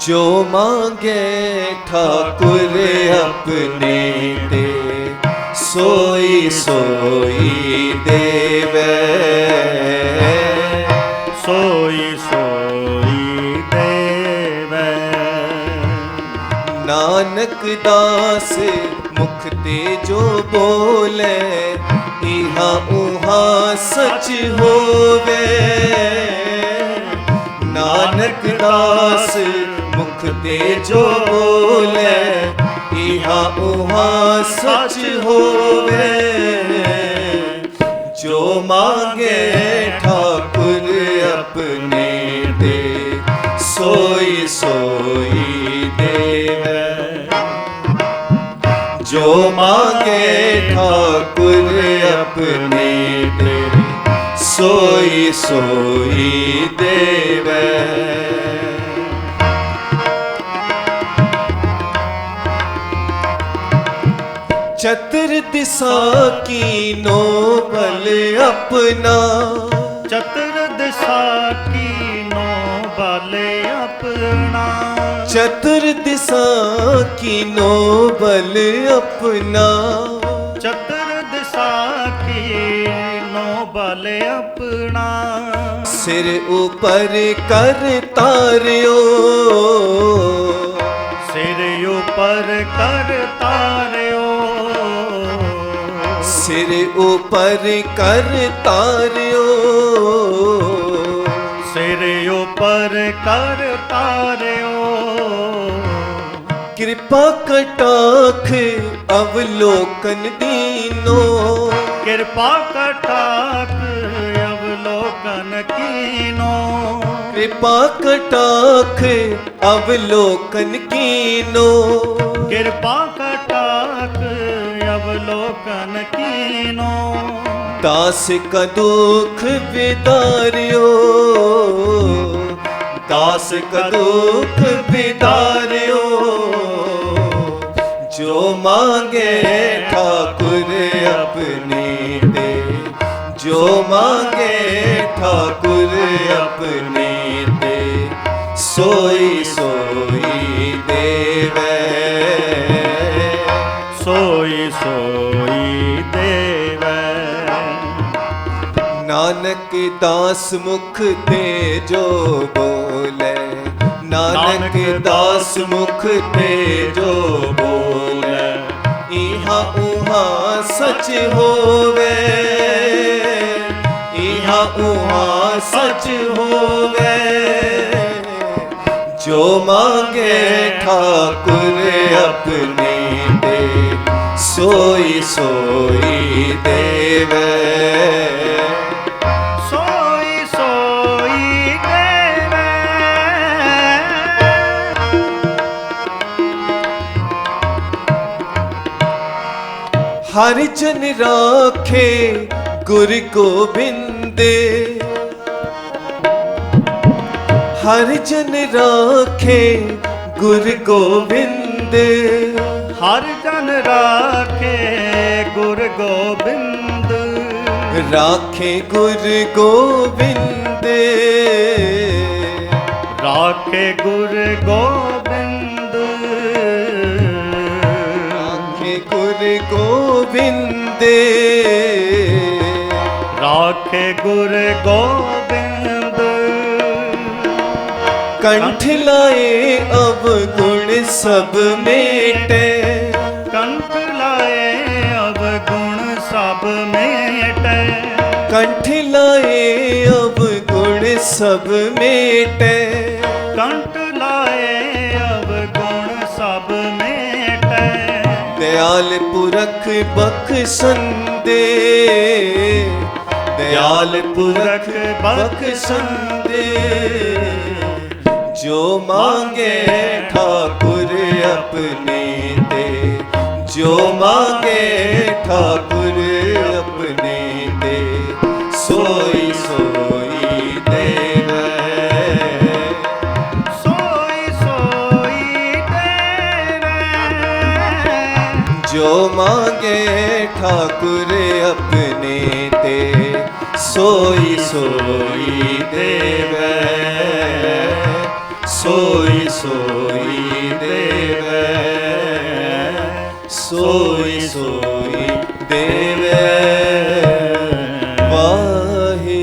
जो मांगे ठाकुर अपने दे, सोई सोई देवे, सोई सोई देवे। नानक दास मुख ते जो बोले, इहा उहा सच होवे। नानक दास मुख ते जो बोले, इहा उहा सच होवे। जो मांगे ठाकुर अपने दे, सोई सोई देवे। जो मांगे ठाकुर अपने दे, सोई सोई देवे। चतुर दिशा कीनो बल अपना, चतुर दिशा कीनो बल अपना। चतुर दिशा कीनो बल अपना। चतुर दिशा कीनो बल अपना। सिर ऊपर कर तारियो, सिर ऊपर कर तारियो। सिर ऊपर कर तारियो। सिर ऊपर कर तारियो। कृपा कटाख अवलोकन दीनो, कृपा कटाख अवलोकन कीनो। कृपा कटाख अवलोकन कीनो। कृपा कटाख अवलोकन कीनो। दास का दुख विदारियो, दास का दुख विदारियो। जो मांगे ठाकुर अपने दे, जो मांगे ठाकुर अपने दे, सोई सोई देवे, सोई सोई देवे। नानक दास मुख ते जो बोले, नानक दास मुख ते जो बोले, इहा उहा सच होवे, इहा उहा सच होवे। जो मांगे ठाकुर अपने दे, सोई सोई देवे, सोई सोई देवे। हर जन राखे गुर गोबिंद, हर जन राखे गुर गोबिंद। हर जन राखे गुर गोबिंद, राखे गुर गोबिंद, राखे गुर गोबिंद, राखे गुर गोबिंद, राखे गुर गोबिंद। कंठ लाए अब गुण सब मेटे, कंठ लाए अब गुण सब मेटे, कंठ लाए अब गुण सब मेटे, कंठ लाए अब गुण सब मेटे। दयाल पुरख बख्शंदे, दयाल पुरख बख्शंदे। जो मांगे ठाकुर अपने दे, जो मांगे ठाकुर अपने दे, सोई सोई देवे, सोई सोई देवे। जो मांगे ठाकुर अपने दे, सोई सोई देवे, सोई सोई देवै, सोई सोई देवै वाहे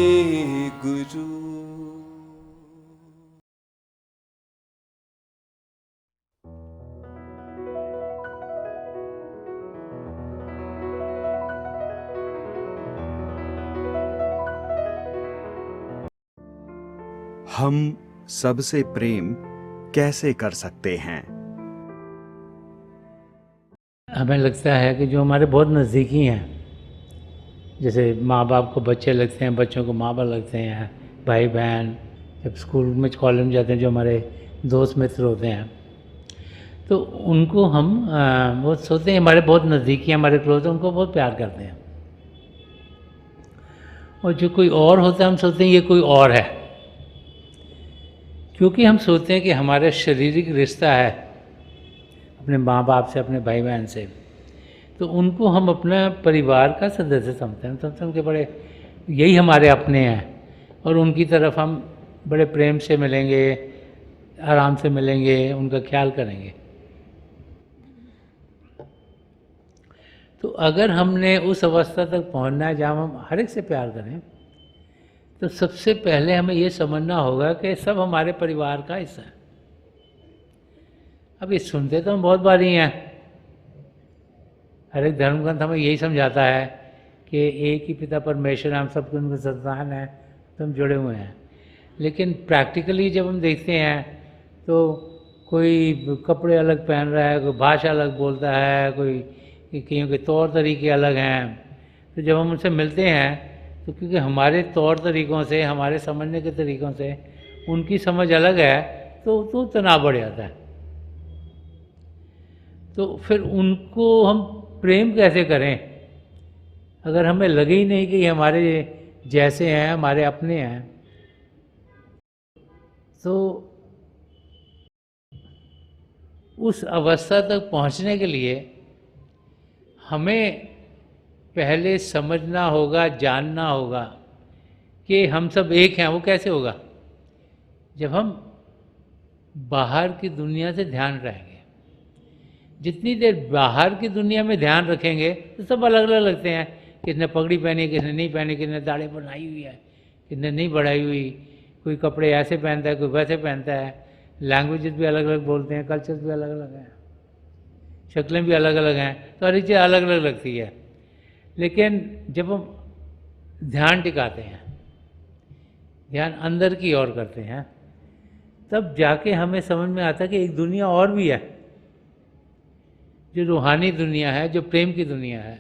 गुरु। हम सबसे प्रेम कैसे कर सकते हैं? हमें लगता है कि जो हमारे बहुत नज़दीकी हैं, जैसे माँ बाप को बच्चे लगते हैं, बच्चों को माँ बाप लगते हैं, भाई बहन, जब स्कूल में कॉलेज में जाते हैं जो हमारे दोस्त मित्र होते हैं, तो उनको हम वो सोचते हैं हमारे बहुत नज़दीकी हैं, हमारे क्लोज हैं, उनको बहुत प्यार करते हैं। और जो कोई और होता है हम सोचते हैं ये कोई और है, क्योंकि हम सोचते हैं कि हमारा शारीरिक रिश्ता है अपने माँ बाप से, अपने भाई बहन से, तो उनको हम अपना परिवार का सदस्य समझते हैं। समझते हैं उनके बड़े, यही हमारे अपने हैं और उनकी तरफ हम बड़े प्रेम से मिलेंगे, आराम से मिलेंगे, उनका ख्याल करेंगे। तो अगर हमने उस अवस्था तक पहुंचना है जहाँ हम हर एक से प्यार करें, तो सबसे पहले हमें ये समझना होगा कि सब हमारे परिवार का हिस्सा है। अब ये सुनते तो हम बहुत बार ही हैं, हर एक धर्मग्रंथ हमें यही समझाता है कि एक ही पिता परमेश्वर, हम सबके उनके संतान हैं, तो हम जुड़े हुए हैं। लेकिन प्रैक्टिकली जब हम देखते हैं तो कोई कपड़े अलग पहन रहा है, कोई भाषा अलग बोलता है, कोई कईयों के तौर तरीके अलग हैं। तो जब हम उनसे मिलते हैं तो क्योंकि हमारे तौर तरीक़ों से, हमारे समझने के तरीक़ों से उनकी समझ अलग है, तो तनाव बढ़ जाता है। तो फिर उनको हम प्रेम कैसे करें अगर हमें लगे ही नहीं कि ये हमारे जैसे हैं, हमारे अपने हैं? तो उस अवस्था तक पहुंचने के लिए हमें पहले समझना होगा, जानना होगा कि हम सब एक हैं। वो कैसे होगा? जब हम बाहर की दुनिया से ध्यान रहेंगे। जितनी देर बाहर की दुनिया में ध्यान रखेंगे तो सब अलग अलग लगते हैं, किसने पगड़ी पहनी, किसने नहीं पहनी, किसने दाढ़ी बनाई हुई है, किसने नहीं बढ़ाई हुई, कोई कपड़े ऐसे पहनता है, कोई वैसे पहनता है, लैंग्वेजेस भी अलग अलग बोलते हैं, कल्चर्स भी अलग अलग हैं, शक्लें भी अलग अलग हैं, तो हर एक चीज़ अलग अलग लगती है। लेकिन जब हम ध्यान टिकाते हैं, ध्यान अंदर की ओर करते हैं, तब जाके हमें समझ में आता है कि एक दुनिया और भी है, जो रूहानी दुनिया है, जो प्रेम की दुनिया है,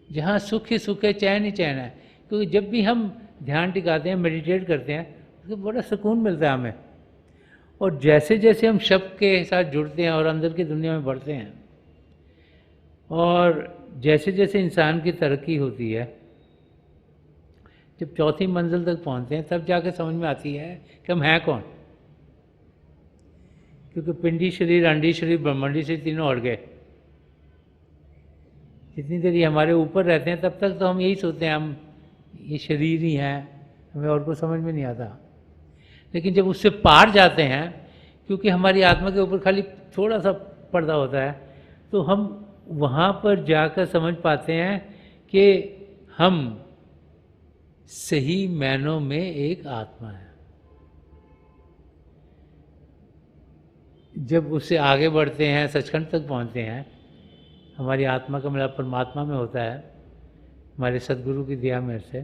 जहाँ सुख ही सुख है, चैन ही चैन है। क्योंकि जब भी हम ध्यान टिकाते हैं, मेडिटेट करते हैं, तो बड़ा सुकून मिलता है हमें। और जैसे जैसे हम शब्द के साथ जुड़ते हैं और अंदर की दुनिया में बढ़ते हैं, और जैसे जैसे इंसान की तरक्की होती है, जब चौथी मंजिल तक पहुंचते हैं, तब जाके समझ में आती है कि हम हैं कौन। क्योंकि पिंडी शरीर, अंडी शरीर, ब्रह्मंडी शरीर तीनों उड़ गए। जितनी देर ये हमारे ऊपर रहते हैं तब तक तो हम यही सोचते हैं हम ये शरीर ही हैं, हमें और कुछ समझ में नहीं आता। लेकिन जब उससे पार जाते हैं, क्योंकि हमारी आत्मा के ऊपर खाली थोड़ा सा पर्दा होता है, तो हम वहाँ पर जाकर समझ पाते हैं कि हम सही मायनों में एक आत्मा है। जब उससे आगे बढ़ते हैं, सचखंड तक पहुँचते हैं, हमारी आत्मा का मिलाप परमात्मा में होता है, हमारे सद्गुरु की दया मेरे से,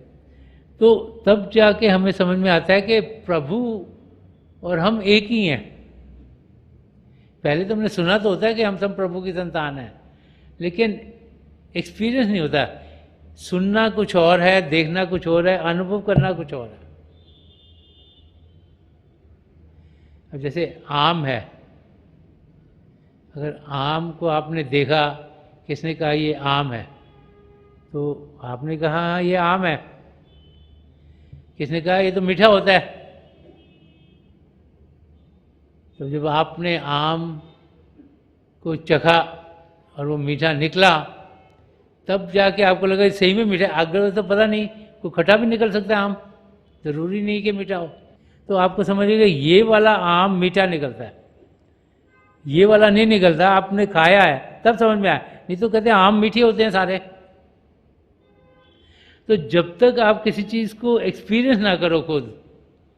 तो तब जाके हमें समझ में आता है कि प्रभु और हम एक ही हैं। पहले तो हमने सुना तो होता है कि हम सब प्रभु की संतान हैं, लेकिन एक्सपीरियंस नहीं होता। सुनना कुछ और है, देखना कुछ और है, अनुभव करना कुछ और है। अब जैसे आम है, अगर आम को आपने देखा, किसने कहा ये आम है, तो आपने कहा हाँ ये आम है। किसने कहा ये तो मीठा होता है। तो जब आपने आम को चखा और वो मीठा निकला, तब जाके आपको लगा सही में मीठा। अगर तो पता नहीं, कोई खट्टा भी निकल सकता है आम, ज़रूरी नहीं कि मीठा हो। तो आपको समझिएगा ये वाला आम मीठा निकलता है, ये वाला नहीं निकलता। आपने खाया है तब समझ में आया, नहीं तो कहते हैं आम मीठे होते हैं सारे। तो जब तक आप किसी चीज़ को एक्सपीरियंस ना करो, खुद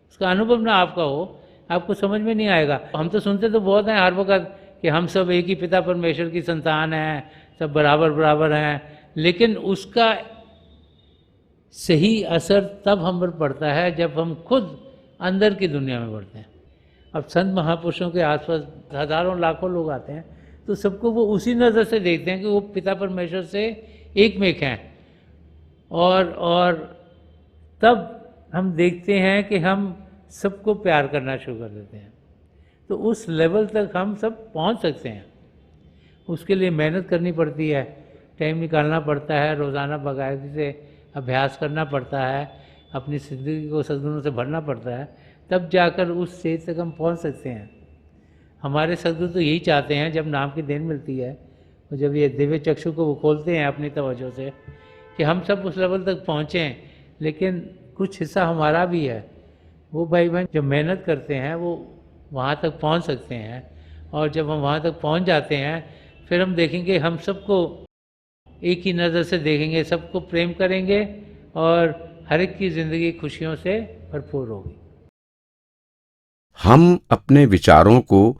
उसका अनुभव ना आपका हो, आपको समझ में नहीं आएगा। हम तो सुनते तो बहुत हैं हर वक्त कि हम सब एक ही पिता परमेश्वर की संतान हैं, सब बराबर बराबर हैं, लेकिन उसका सही असर तब हम पर पड़ता है जब हम खुद अंदर की दुनिया में बढ़ते हैं। अब संत महापुरुषों के आसपास हजारों लाखों लोग आते हैं, तो सबको वो उसी नज़र से देखते हैं कि वो पिता परमेश्वर से एक में एक हैं, और तब हम देखते हैं कि हम सबको प्यार करना शुरू कर देते हैं। तो उस लेवल तक हम सब पहुंच सकते हैं। उसके लिए मेहनत करनी पड़ती है, टाइम निकालना पड़ता है, रोज़ाना बाकायदगी से अभ्यास करना पड़ता है, अपनी ज़िंदगी को सद्गुणों से भरना पड़ता है, तब जाकर उस स्टेज तक हम पहुंच सकते हैं। हमारे सद्गुरु तो यही चाहते हैं, जब नाम की देन मिलती है और जब ये दिव्य चक्षु को वो खोलते हैं अपनी तवज्जो से, कि हम सब उस लेवल तक पहुँचें, लेकिन कुछ हिस्सा हमारा भी है। वो भाई बहन जो मेहनत करते हैं वो वहाँ तक पहुँच सकते हैं, और जब हम वहाँ तक पहुँच जाते हैं फिर हम देखेंगे, हम सबको एक ही नज़र से देखेंगे, सबको प्रेम करेंगे, और हर एक की ज़िंदगी खुशियों से भरपूर होगी। हम अपने विचारों को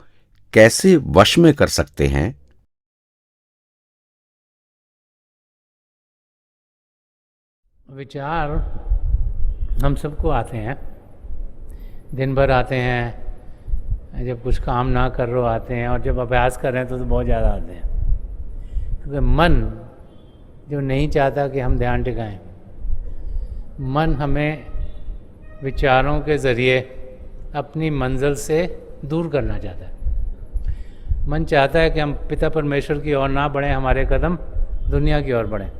कैसे वश में कर सकते हैं? विचार हम सबको आते हैं, दिन भर आते हैं, जब कुछ काम ना कर रहे हो आते हैं, और जब अभ्यास कर रहे हैं तो बहुत ज़्यादा आते हैं। क्योंकि मन जो नहीं चाहता कि हम ध्यान टिकाएं, मन हमें विचारों के ज़रिए अपनी मंजिल से दूर करना चाहता है। मन चाहता है कि हम पिता परमेश्वर की ओर ना बढ़ें, हमारे कदम दुनिया की ओर बढ़ें।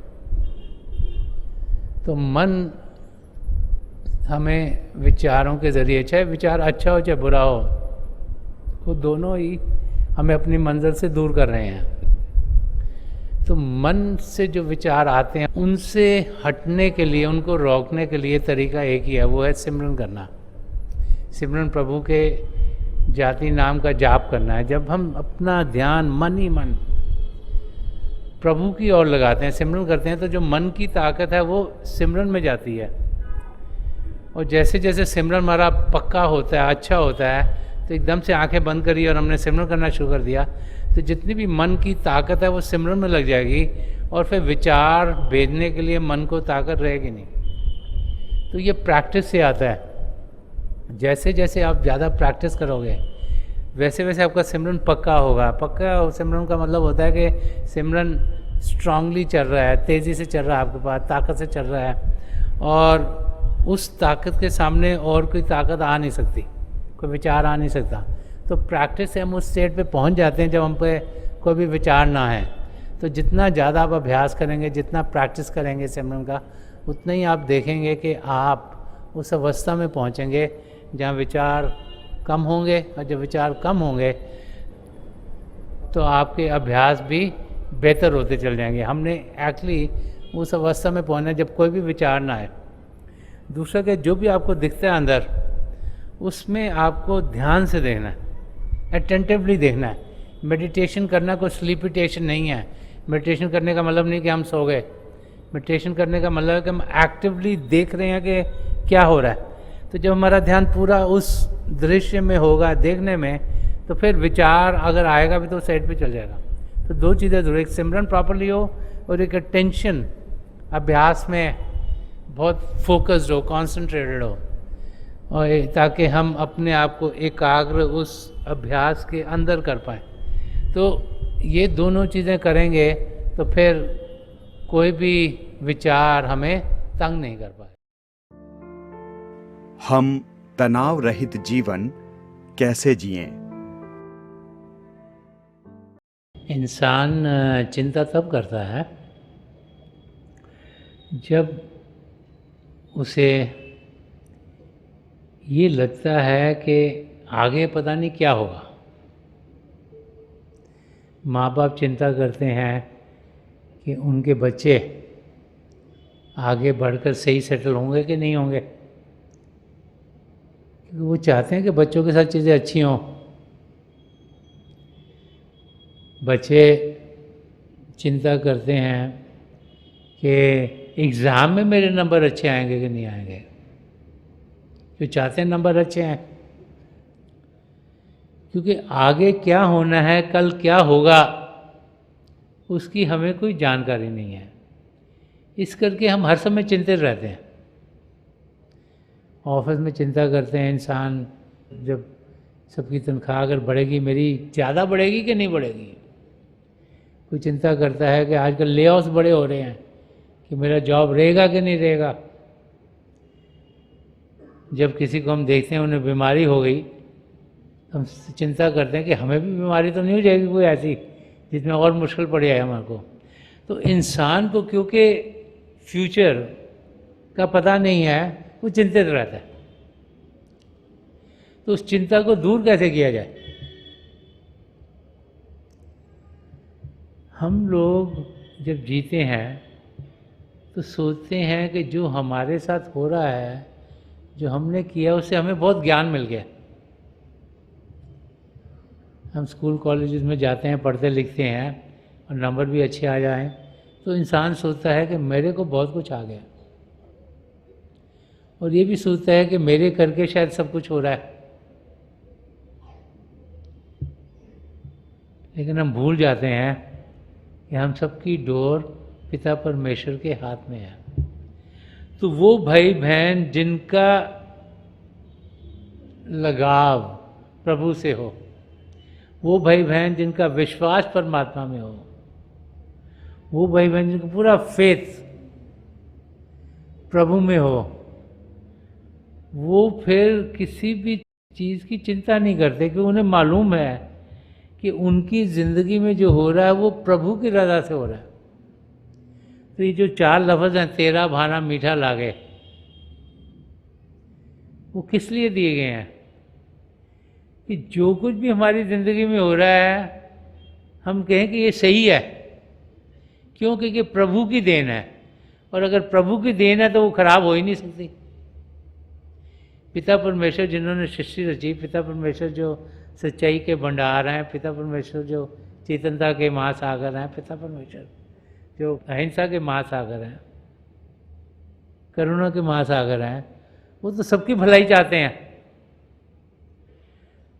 तो मन हमें विचारों के ज़रिए, चाहे विचार अच्छा हो चाहे बुरा हो, वो दोनों ही हमें अपनी मंजिल से दूर कर रहे हैं। तो मन से जो विचार आते हैं उनसे हटने के लिए, उनको रोकने के लिए तरीका एक ही है, वो है सिमरन करना। सिमरन प्रभु के जाति नाम का जाप करना है। जब हम अपना ध्यान मन ही मन प्रभु की ओर लगाते हैं, सिमरन करते हैं, तो जो मन की ताकत है वो सिमरन में जाती है। और जैसे जैसे सिमरन हमारा पक्का होता है, अच्छा होता है, तो एकदम से आंखें बंद करी और हमने सिमरन करना शुरू कर दिया, तो जितनी भी मन की ताकत है वो सिमरन में लग जाएगी, और फिर विचार भेजने के लिए मन को ताकत रहेगी नहीं। तो ये प्रैक्टिस से आता है। जैसे जैसे आप ज़्यादा प्रैक्टिस करोगे वैसे वैसे आपका सिमरन पक्का होगा। पक्का सिमरन का मतलब होता है कि सिमरन स्ट्रांगली चल रहा है, तेज़ी से चल रहा है, आपके पास ताकत से चल रहा है, और उस ताकत के सामने और कोई ताकत आ नहीं सकती, कोई विचार आ नहीं सकता। तो प्रैक्टिस से हम उस स्टेट पे पहुंच जाते हैं जब हम पे कोई भी विचार ना है। तो जितना ज़्यादा आप अभ्यास करेंगे, जितना प्रैक्टिस करेंगे सिमरन का, उतना ही आप देखेंगे कि आप उस अवस्था में पहुंचेंगे जहाँ विचार कम होंगे, और जब विचार कम होंगे तो आपके अभ्यास भी बेहतर होते चल जाएंगे। हमने एक्चुअली उस अवस्था में पहुंचना जब कोई भी विचार ना आए। दूसरा कि जो भी आपको दिखता है अंदर, उसमें आपको ध्यान से देखना है, अटेंटिवली देखना है। मेडिटेशन करना कोई स्लीपिटेशन नहीं है। मेडिटेशन करने का मतलब नहीं कि हम सो गए। मेडिटेशन करने का मतलब है कि हम एक्टिवली देख रहे हैं कि क्या हो रहा है। तो जब हमारा ध्यान पूरा उस दृश्य में होगा, देखने में, तो फिर विचार अगर आएगा भी तो साइड पे चल जाएगा। तो दो चीज़ें जरूर, एक सिमरन प्रॉपरली हो और एक अटेंशन अभ्यास में बहुत फोकस्ड हो, कॉन्सेंट्रेटेड हो, और ताकि हम अपने आप को एकाग्र उस अभ्यास के अंदर कर पाएँ। तो ये दोनों चीज़ें करेंगे तो फिर कोई भी विचार हमें तंग नहीं कर पाए। हम तनाव रहित जीवन कैसे जिएं? इंसान चिंता तब करता है जब उसे ये लगता है कि आगे पता नहीं क्या होगा। माँ बाप चिंता करते हैं कि उनके बच्चे आगे बढ़कर सही सेटल होंगे कि नहीं होंगे, क्योंकि वो चाहते हैं कि बच्चों के साथ चीज़ें अच्छी हों। बच्चे चिंता करते हैं कि एग्ज़ाम में मेरे नंबर अच्छे आएंगे कि नहीं आएंगे, क्यों चाहते हैं नंबर अच्छे आएँ, क्योंकि आगे क्या होना है, कल क्या होगा, उसकी हमें कोई जानकारी नहीं है। इस करके हम हर समय चिंतित रहते हैं। ऑफिस में चिंता करते हैं इंसान, जब सबकी तनख्वाह अगर बढ़ेगी, मेरी ज़्यादा बढ़ेगी कि नहीं बढ़ेगी। कोई चिंता करता है कि आजकल ले-ऑफ्स बड़े हो रहे हैं कि मेरा जॉब रहेगा कि नहीं रहेगा। जब किसी को हम देखते हैं उन्हें बीमारी हो गई, हम चिंता करते हैं कि हमें भी बीमारी तो नहीं हो जाएगी कोई ऐसी जिसमें और मुश्किल पड़ जाए हमारे को। तो इंसान को क्योंकि फ्यूचर का पता नहीं है, वो चिंतित रहता है। तो उस चिंता को दूर कैसे किया जाए? हम लोग जब जीते हैं तो सोचते हैं कि जो हमारे साथ हो रहा है, जो हमने किया, उससे हमें बहुत ज्ञान मिल गया। हम स्कूल कॉलेजेस में जाते हैं, पढ़ते लिखते हैं और नंबर भी अच्छे आ जाएं, तो इंसान सोचता है कि मेरे को बहुत कुछ आ गया, और ये भी सोचता है कि मेरे करके शायद सब कुछ हो रहा है। लेकिन हम भूल जाते हैं कि हम सबकी डोर पिता परमेश्वर के हाथ में है। तो वो भाई बहन जिनका लगाव प्रभु से हो, वो भाई बहन जिनका विश्वास परमात्मा में हो, वो भाई बहन जिनका पूरा फेथ प्रभु में हो, वो फिर किसी भी चीज़ की चिंता नहीं करते, कि उन्हें मालूम है कि उनकी ज़िंदगी में जो हो रहा है वो प्रभु की रज़ा से हो रहा है। तो ये जो 4 लफ्ज़ हैं, तेरा भाना मीठा लागे, वो किस लिए दिए गए हैं? कि जो कुछ भी हमारी ज़िंदगी में हो रहा है, हम कहें कि ये सही है। क्यों? क्योंकि प्रभु की देन है, और अगर प्रभु की देन है तो वो खराब हो ही नहीं सकती। पिता परमेश्वर जिन्होंने सृष्टि रची, पिता परमेश्वर जो सच्चाई के भंडार हैं, पिता परमेश्वर जो चेतनता के महासागर हैं, पिता परमेश्वर जो अहिंसा के महासागर हैं, करुणा के महासागर हैं, वो तो सबकी भलाई चाहते हैं।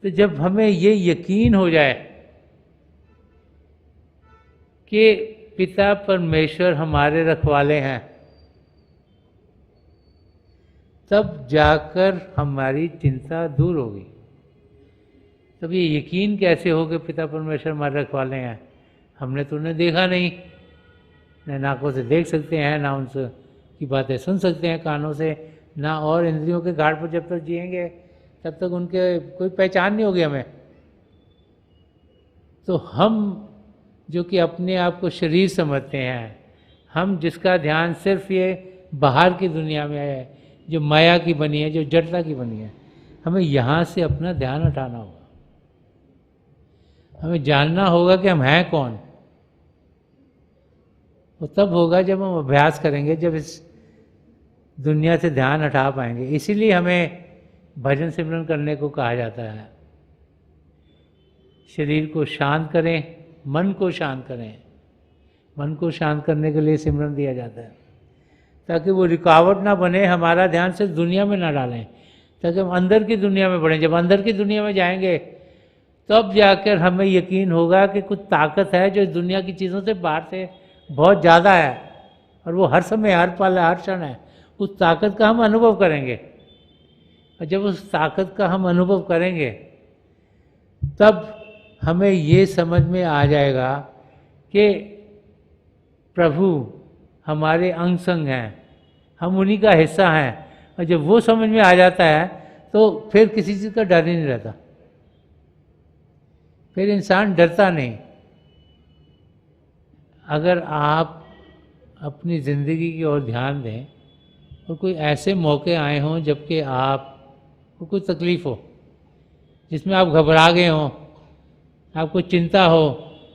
तो जब हमें ये यकीन हो जाए कि पिता परमेश्वर हमारे रखवाले हैं, तब जाकर हमारी चिंता दूर होगी। तब ये यकीन कैसे हो कि पिता परमेश्वर हमारे रखवाले हैं? हमने तो उन्हें देखा नहीं, न नाकों से देख सकते हैं, ना उनसे की बातें सुन सकते हैं कानों से, ना और इंद्रियों के घाट पर जब तक जिएंगे तब तक उनके कोई पहचान नहीं होगी हमें। तो हम जो कि अपने आप को शरीर समझते हैं, हम जिसका ध्यान सिर्फ ये बाहर की दुनिया में है, जो माया की बनी है, जो जड़ता की बनी है, हमें यहाँ से अपना ध्यान हटाना होगा। हमें जानना होगा कि हम हैं कौन। वो तब होगा जब हम अभ्यास करेंगे, जब इस दुनिया से ध्यान हटा पाएंगे। इसीलिए हमें भजन सिमरन करने को कहा जाता है। शरीर को शांत करें, मन को शांत करें। मन को शांत करने के लिए सिमरन दिया जाता है, ताकि वो रुकावट ना बने, हमारा ध्यान सिर्फ दुनिया में ना डालें, ताकि हम अंदर की दुनिया में बढ़ें। जब अंदर की दुनिया में जाएंगे तब जाकर हमें यकीन होगा कि कुछ ताकत है जो इस दुनिया की चीज़ों से बाहर से बहुत ज़्यादा है, और वो हर समय, हर पल, हर क्षण है। उस ताकत का हम अनुभव करेंगे, और जब उस ताकत का हम अनुभव करेंगे तब हमें ये समझ में आ जाएगा कि प्रभु हमारे अंग संग हैं, हम उन्हीं का हिस्सा हैं। और जब वो समझ में आ जाता है तो फिर किसी चीज़ का डर ही नहीं रहता, फिर इंसान डरता नहीं। अगर आप अपनी ज़िंदगी की ओर ध्यान दें और कोई ऐसे मौके आए हों जबकि आपको कोई तकलीफ़ हो, जिसमें आप घबरा गए हों, आपको चिंता हो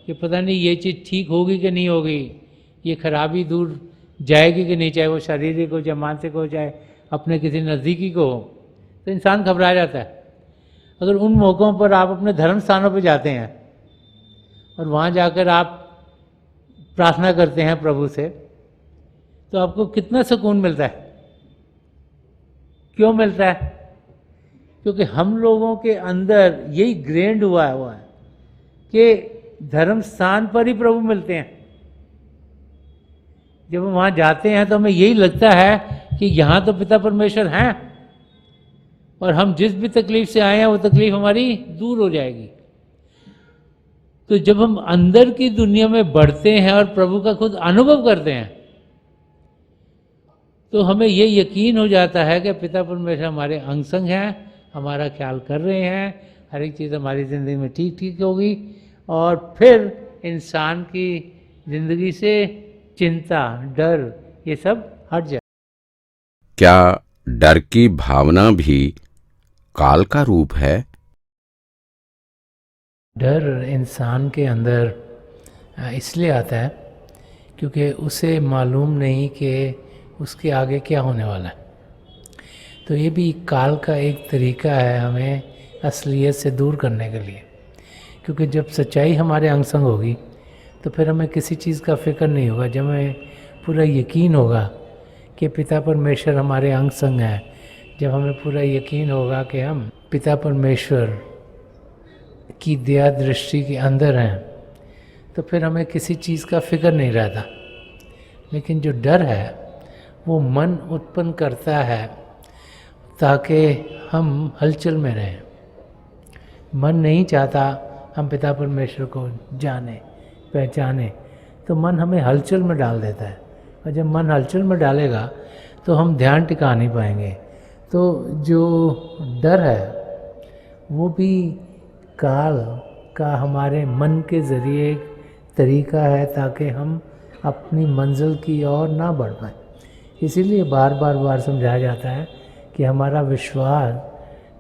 कि पता नहीं ये चीज़ ठीक होगी कि नहीं होगी, ये खराबी दूर जाएगी कि नहीं, चाहे वो शारीरिक हो, चाहे मानसिक हो, चाहे अपने किसी नज़दीकी को हो, तो इंसान घबरा जाता है। अगर उन मौक़ों पर आप अपने धर्म स्थानों पर जाते हैं और वहाँ जाकर आप प्रार्थना करते हैं प्रभु से, तो आपको कितना सुकून मिलता है। क्यों मिलता है? क्योंकि हम लोगों के अंदर यही ग्रेंड हुआ है कि धर्म स्थान पर ही प्रभु मिलते हैं। जब हम वहाँ जाते हैं तो हमें यही लगता है कि यहाँ तो पिता परमेश्वर हैं और हम जिस भी तकलीफ से आए हैं वो तकलीफ हमारी दूर हो जाएगी। तो जब हम अंदर की दुनिया में बढ़ते हैं और प्रभु का खुद अनुभव करते हैं, तो हमें ये यकीन हो जाता है कि पिता परमेश्वर हमारे अंग संग हैं, हमारा ख्याल कर रहे हैं, हर एक चीज़ हमारी ज़िंदगी में ठीक ठीक होगी। और फिर इंसान की ज़िंदगी से चिंता, डर, ये सब हट जाए। क्या डर की भावना भी काल का रूप है? डर इंसान के अंदर इसलिए आता है क्योंकि उसे मालूम नहीं कि उसके आगे क्या होने वाला है। तो ये भी काल का एक तरीका है हमें असलियत से दूर करने के लिए, क्योंकि जब सच्चाई हमारे अंग संग होगी तो फिर हमें किसी चीज़ का फिक्र नहीं होगा। जब हमें पूरा यकीन होगा कि पिता परमेश्वर हमारे अंग संग हैं, जब हमें पूरा यकीन होगा कि हम पिता परमेश्वर की दया दृष्टि के अंदर हैं, तो फिर हमें किसी चीज़ का फिक्र नहीं रहता। लेकिन जो डर है वो मन उत्पन्न करता है ताकि हम हलचल में रहें। मन नहीं चाहता हम पिता परमेश्वर को जाने पहचाने, तो मन हमें हलचल में डाल देता है। और जब मन हलचल में डालेगा तो हम ध्यान टिका नहीं पाएंगे। तो जो डर है वो भी काल का हमारे मन के ज़रिए एक तरीका है ताकि हम अपनी मंजिल की ओर ना बढ़ पाएँ। इसीलिए बार बार समझाया जाता है कि हमारा विश्वास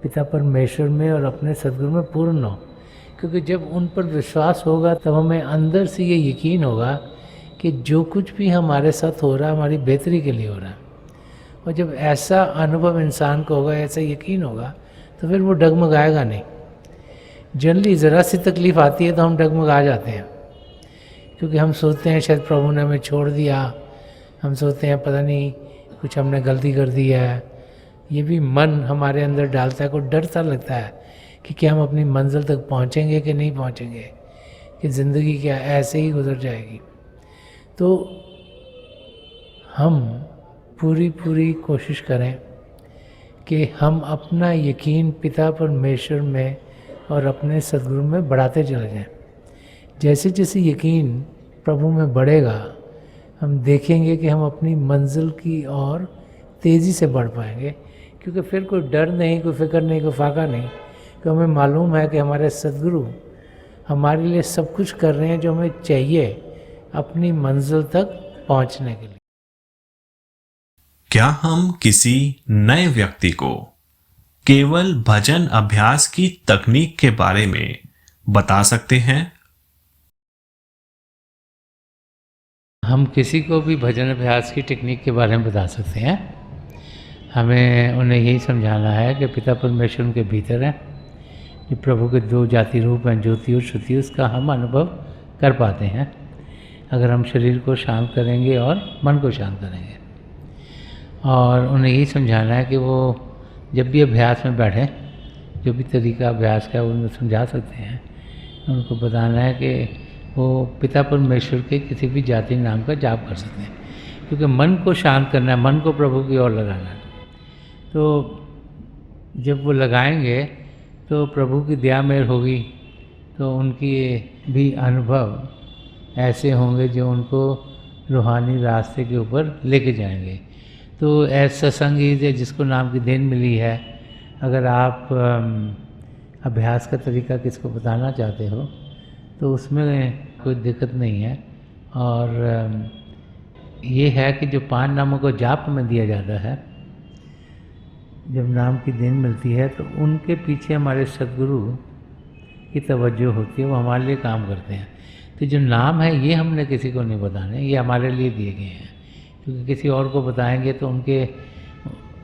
पिता परमेश्वर में और अपने सद्गुरु में पूर्ण हो, क्योंकि जब उन पर विश्वास होगा तब हमें अंदर से ये यकीन होगा कि जो कुछ भी हमारे साथ हो रहा है हमारी बेहतरी के लिए हो रहा है। और जब ऐसा अनुभव इंसान को होगा, ऐसा यकीन होगा, तो फिर वो डगमगाएगा नहीं। जनरली ज़रा सी तकलीफ़ आती है तो हम डगमगा जाते हैं, क्योंकि हम सोचते हैं शायद प्रभु ने हमें छोड़ दिया, हम सोचते हैं पता नहीं कुछ हमने गलती कर दी है। ये भी मन हमारे अंदर डालता है, को डर सा लगता है कि क्या हम अपनी मंजिल तक पहुँचेंगे कि नहीं पहुँचेंगे, कि ज़िंदगी क्या ऐसे ही गुजर जाएगी। तो हम पूरी कोशिश करें कि हम अपना यकीन पिता परमेश्वर में और अपने सद्गुरु में बढ़ाते चले जाएं। जैसे जैसे यकीन प्रभु में बढ़ेगा, हम देखेंगे कि हम अपनी मंजिल की ओर तेज़ी से बढ़ पाएंगे, क्योंकि फिर कोई डर नहीं, कोई फिक्र नहीं, कोई फाका नहीं, कि हमें मालूम है कि हमारे सद्गुरु हमारे लिए सब कुछ कर रहे हैं जो हमें चाहिए अपनी मंजिल तक पहुंचने के लिए। क्या हम किसी नए व्यक्ति को केवल भजन अभ्यास की तकनीक के बारे में बता सकते हैं? हम किसी को भी भजन अभ्यास की टेक्निक के बारे में बता सकते हैं। हमें उन्हें यही समझाना है कि पिता परमेश्वर उनके भीतर है, जो प्रभु के दो जाति रूप हैं, ज्योति और श्रुति, उसका हम अनुभव कर पाते हैं अगर हम शरीर को शांत करेंगे और मन को शांत करेंगे। और उन्हें यही समझाना है कि वो जब भी अभ्यास में बैठें, जो भी तरीका अभ्यास का उनको समझा सकते हैं, उनको बताना है कि वो पिता परमेश्वर के किसी भी जाति नाम का जाप कर सकते हैं, क्योंकि मन को शांत करना है, मन को प्रभु की ओर लगाना है। तो जब वो लगाएंगे तो प्रभु की दया मेहर होगी, तो उनकी भी अनुभव ऐसे होंगे जो उनको रूहानी रास्ते के ऊपर लेके जाएंगे। तो ऐसा संगीत जिसको नाम की देन मिली है, अगर आप अभ्यास का तरीका किसको बताना चाहते हो तो उसमें कोई दिक्कत नहीं है। और ये है कि जो 5 नामों को जाप हमें दिया जाता है, जब नाम की देन मिलती है तो उनके पीछे हमारे सद्गुरु की तवज्जो होती है, वो हमारे लिए काम करते हैं। तो जो नाम है ये हमने किसी को नहीं बताने, ये हमारे लिए दिए गए हैं, क्योंकि किसी और को बताएंगे तो उनके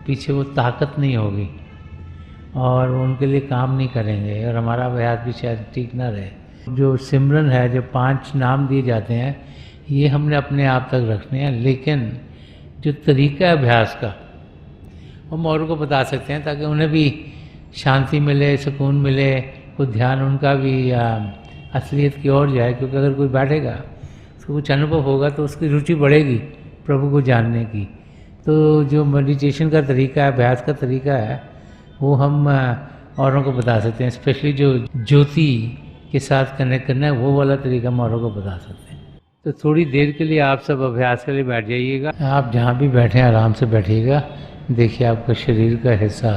पीछे वो ताकत नहीं होगी। और उनके लिए काम नहीं करेंगे और हमारा अभ्यास भी शायद ठीक ना रहे। जो सिमरन है, जो 5 नाम दिए जाते हैं, ये हमने अपने आप तक रखने हैं, लेकिन जो तरीका है अभ्यास का हम औरों को बता सकते हैं ताकि उन्हें भी शांति मिले, सुकून मिले, कुछ ध्यान उनका भी असलियत की ओर जाए। क्योंकि अगर कोई बैठेगा उसको कुछ अनुभव होगा तो उसकी रुचि बढ़ेगी प्रभु को जानने की। तो जो मेडिटेशन का तरीका है, अभ्यास का तरीका है, वो हम औरों को बता सकते हैं। स्पेशली जो ज्योति के साथ कनेक्ट करना है, वो वाला तरीका हम औरों को बता सकते हैं। तो थोड़ी देर के लिए आप सब अभ्यास के लिए बैठ जाइएगा। आप जहाँ भी बैठे हैं आराम से बैठिएगा। देखिए आपका शरीर का हिस्सा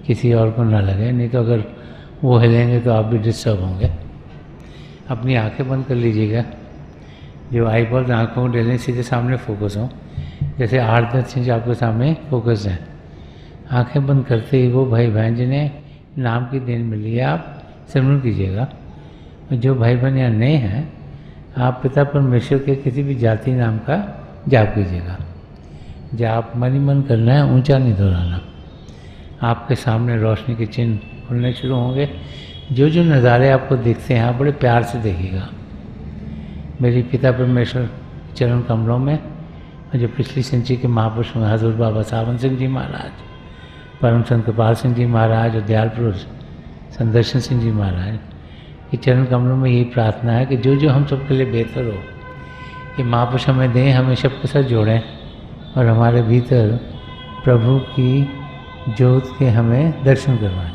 किसी और को ना लगे, नहीं तो अगर वो हिलेंगे तो आप भी डिस्टर्ब होंगे। अपनी आंखें बंद कर लीजिएगा। जो आई बॉल आँखों को डेलें सीधे सामने फोकस हो, जैसे 8-10 इंच आपके सामने फोकस है। आंखें बंद करते ही वो भाई बहन जिन्हें नाम की देन मिली है आप सिमरन कीजिएगा। जो भाई बहन यहाँ नए हैं, आप पिता परमेश्वर के किसी भी जाति नाम का जाप कीजिएगा। जाप मन ही मन करना है, ऊंचा नहीं दोहराना। आपके सामने रोशनी के चिन्ह खुलने शुरू होंगे। जो जो नज़ारे आपको दिखते हैं आप बड़े प्यार से देखिएगा। मेरी पिता परमेश्वर चरण कमलों में जो पिछली सेंचुरी के महापुरुष हैं, हजूर बाबा सावन सिंह जी महाराज, परम संत कृपाल सिंह जी महाराज और दयाल पुरुष संदर्शन सिंह जी महाराज के चरण कमलों में यही प्रार्थना है कि जो जो हम सबके लिए बेहतर हो, ये महापुरुष हमें दें, हमें सबके साथ जोड़ें और हमारे भीतर प्रभु की ज्योत के हमें दर्शन करवाएं।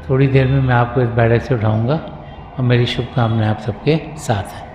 थोड़ी देर में मैं आपको इस बैठक से उठाऊंगा और मेरी शुभकामनाएं आप सबके साथ हैं।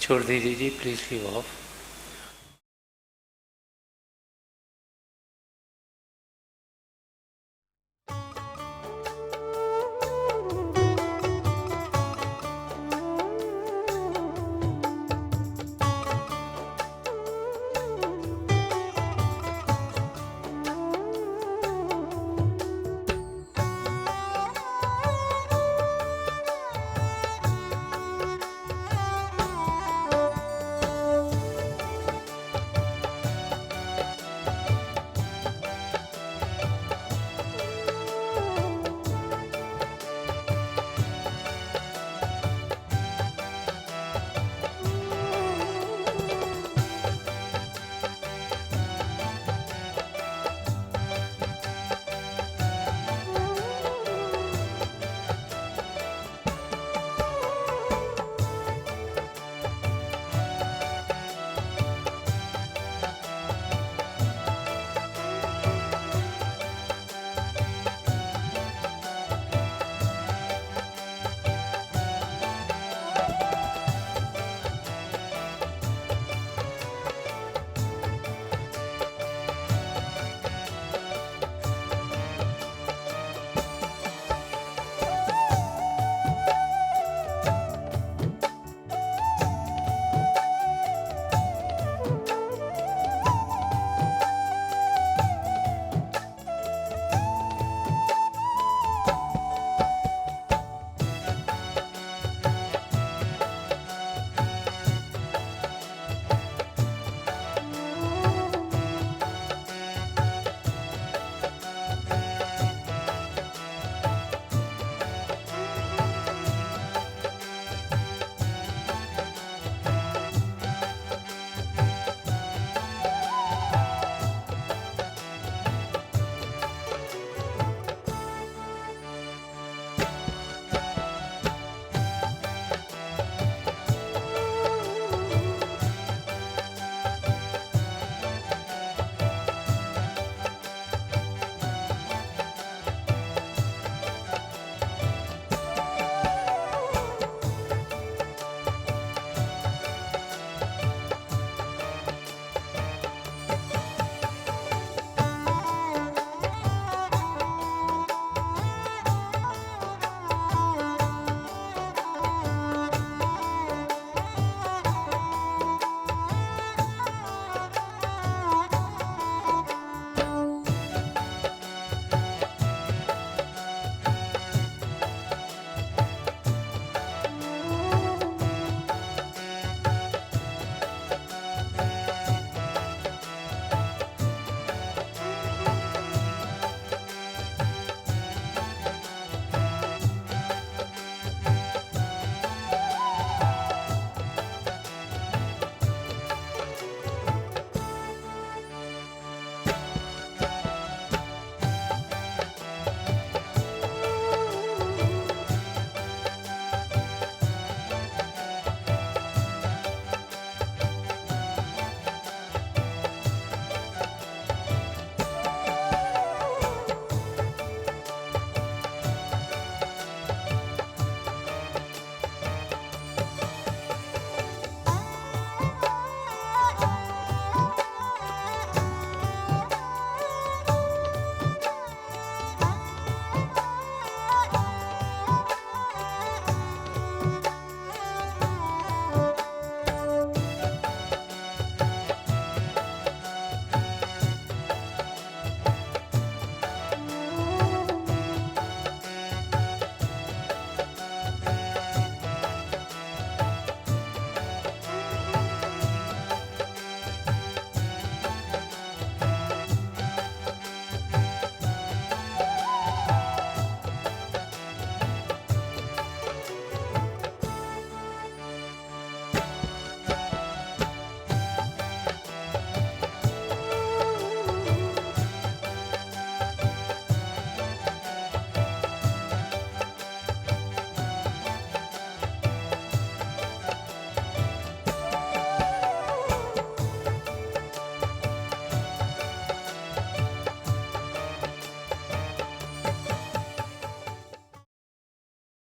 छोड़ दीजिए जी, प्लीज गिव ऑफ।